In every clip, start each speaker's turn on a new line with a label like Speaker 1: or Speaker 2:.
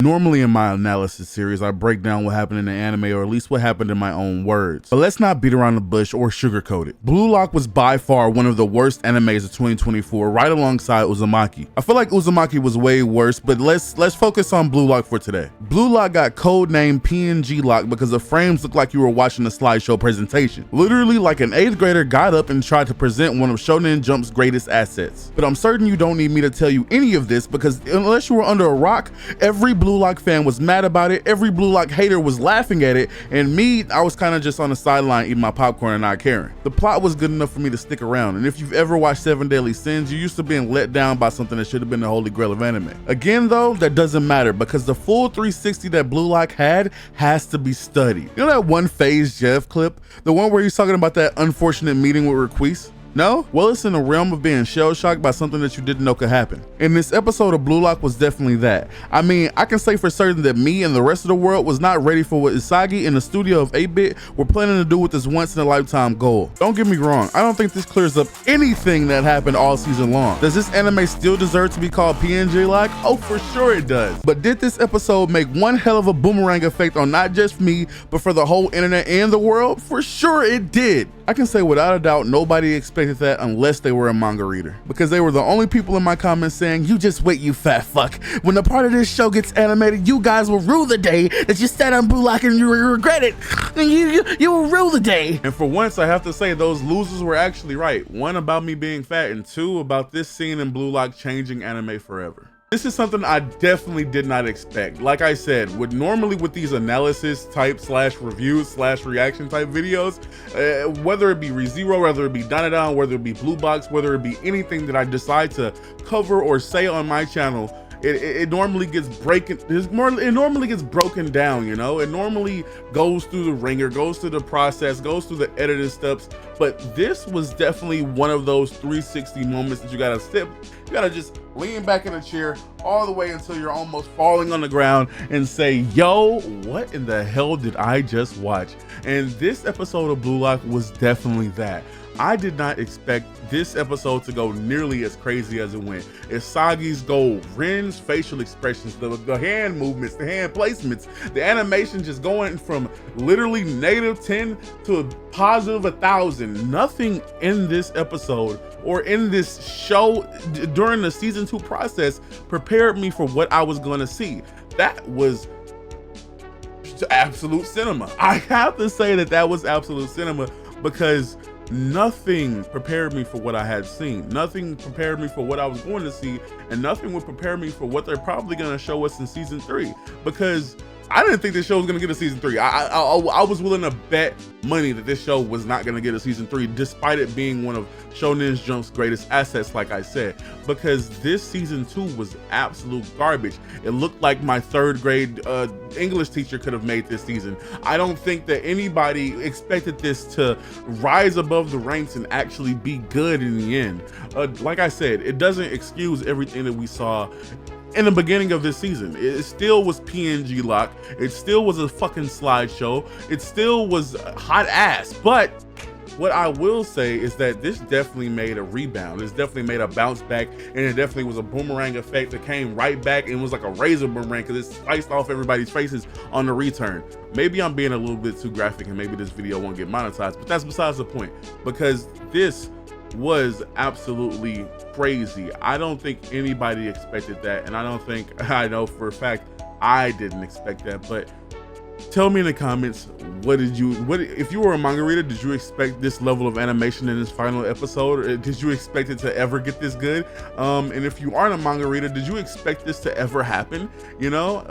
Speaker 1: Normally in my analysis series, I break down what happened in the anime, or at least what happened in my own words. But let's not beat around the bush or sugarcoat it. Blue Lock was by far one of the worst animes of 2024, right alongside Uzumaki. I feel like Uzumaki was way worse, but let's focus on Blue Lock for today. Blue Lock got codenamed PNG Lock because the frames looked like you were watching a slideshow presentation. Literally like an 8th grader got up and tried to present one of Shonen Jump's greatest assets. But I'm certain you don't need me to tell you any of this, because unless you were under a rock, every Blue Lock fan was mad about it, every Blue Lock hater was laughing at it, and me, I was kind of just on the sideline eating my popcorn and not caring. The plot was good enough for me to stick around, and if you've ever watched 7 Deadly Sins, you're used to being let down by something that should have been the holy grail of anime. Again though, that doesn't matter, because the full 360 that Blue Lock had has to be studied. You know that one Phase Jeff clip? The one where he's talking about that unfortunate meeting with Requise? No? Well, it's in the realm of being shell-shocked by something that you didn't know could happen. And this episode of Blue Lock was definitely that. I mean, I can say for certain that me and the rest of the world was not ready for what Isagi and the studio of 8-Bit were planning to do with this once-in-a-lifetime goal. Don't get me wrong, I don't think this clears up anything that happened all season long. Does this anime still deserve to be called PNG Lock? Oh, for sure it does. But did this episode make one hell of a boomerang effect on not just me, but for the whole internet and the world? For sure it did. I can say without a doubt nobody expected that unless they were a manga reader, because they were the only people in my comments saying, "You just wait, you fat fuck. When the part of this show gets animated, you guys will rue the day that you sat on Blue Lock and you regret it. You will rue the day." And for once, I have to say those losers were actually right. One, about me being fat, and two, about this scene in Blue Lock changing anime forever. This is something I definitely did not expect. Like I said, normally with these analysis type / reviews / reaction type videos, whether it be ReZero, whether it be Danadon, whether it be Blue Box, whether it be anything that I decide to cover or say on my channel, it normally gets it normally gets broken down, you know? It normally goes through the ringer, goes through the process, goes through the editing steps. But this was definitely one of those 360 moments that you gotta just lean back in a chair all the way until you're almost falling on the ground and say, yo, what in the hell did I just watch? And this episode of Blue Lock was definitely that. I did not expect this episode to go nearly as crazy as it went. Isagi's goal, Ren's facial expressions, the hand movements, the hand placements, the animation just going from literally -10 to a positive 1,000. Nothing in this episode or in this show during the season 2 process prepared me for what I was going to see. That was absolute cinema. I have to say that was absolute cinema, because nothing prepared me for what I had seen. Nothing prepared me for what I was going to see, and nothing would prepare me for what they're probably going to show us in season 3, because I didn't think this show was going to get a season 3. I was willing to bet money that this show was not going to get a season 3, despite it being one of Shonen Jump's greatest assets, like I said, because this season 2 was absolute garbage. It looked like my 3rd grade English teacher could have made this season. I don't think that anybody expected this to rise above the ranks and actually be good in the end. Like I said, it doesn't excuse everything that we saw in the beginning of this season. It still was PNG Lock. It still was a fucking slideshow. It still was hot ass. But what I will say is that this definitely made a rebound. This definitely made a bounce back, and it definitely was a boomerang effect that came right back, and was like a razor boomerang because it sliced off everybody's faces on the return. Maybe I'm being a little bit too graphic, and maybe this video won't get monetized, but that's besides the point, because this was absolutely crazy. I don't think anybody expected that, and I don't think, I know for a fact I didn't expect that. But tell me in the comments, what if you were a manga reader, did you expect this level of animation in this final episode? Or did you expect it to ever get this good? And if you aren't a manga reader, did you expect this to ever happen? You know,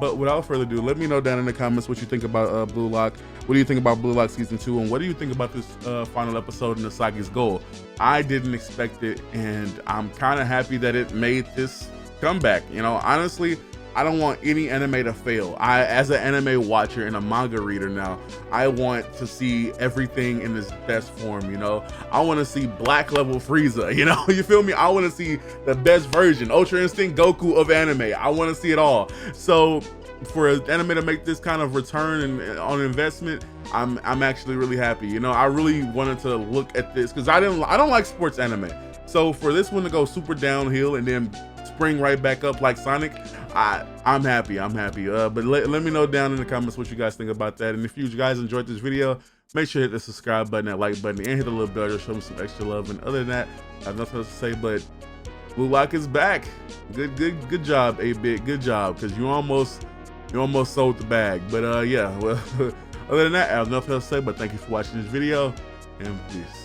Speaker 1: but without further ado, let me know down in the comments what you think about Blue Lock. What do you think about Blue Lock season 2, and what do you think about this final episode in Isagi's goal? I didn't expect it, and I'm kind of happy that it made this comeback. You know, honestly, I don't want any anime to fail. As an anime watcher and a manga reader now, I want to see everything in its best form, you know? I want to see black level Frieza, you know? You feel me? I want to see the best version, Ultra Instinct Goku of anime. I want to see it all. So for an anime to make this kind of return on investment, I'm actually really happy. You know, I really wanted to look at this because I don't like sports anime. So for this one to go super downhill and then spring right back up like Sonic, I'm happy. But let me know down in the comments what you guys think about that. And if you guys enjoyed this video, make sure to hit the subscribe button, that like button, and hit the little bell to show me some extra love. And other than that, I have nothing else to say, but Blue Lock is back. Good job, 8-Bit. Good job, because you almost sold the bag. But yeah, well, other than that, I have nothing else to say, but thank you for watching this video, and peace.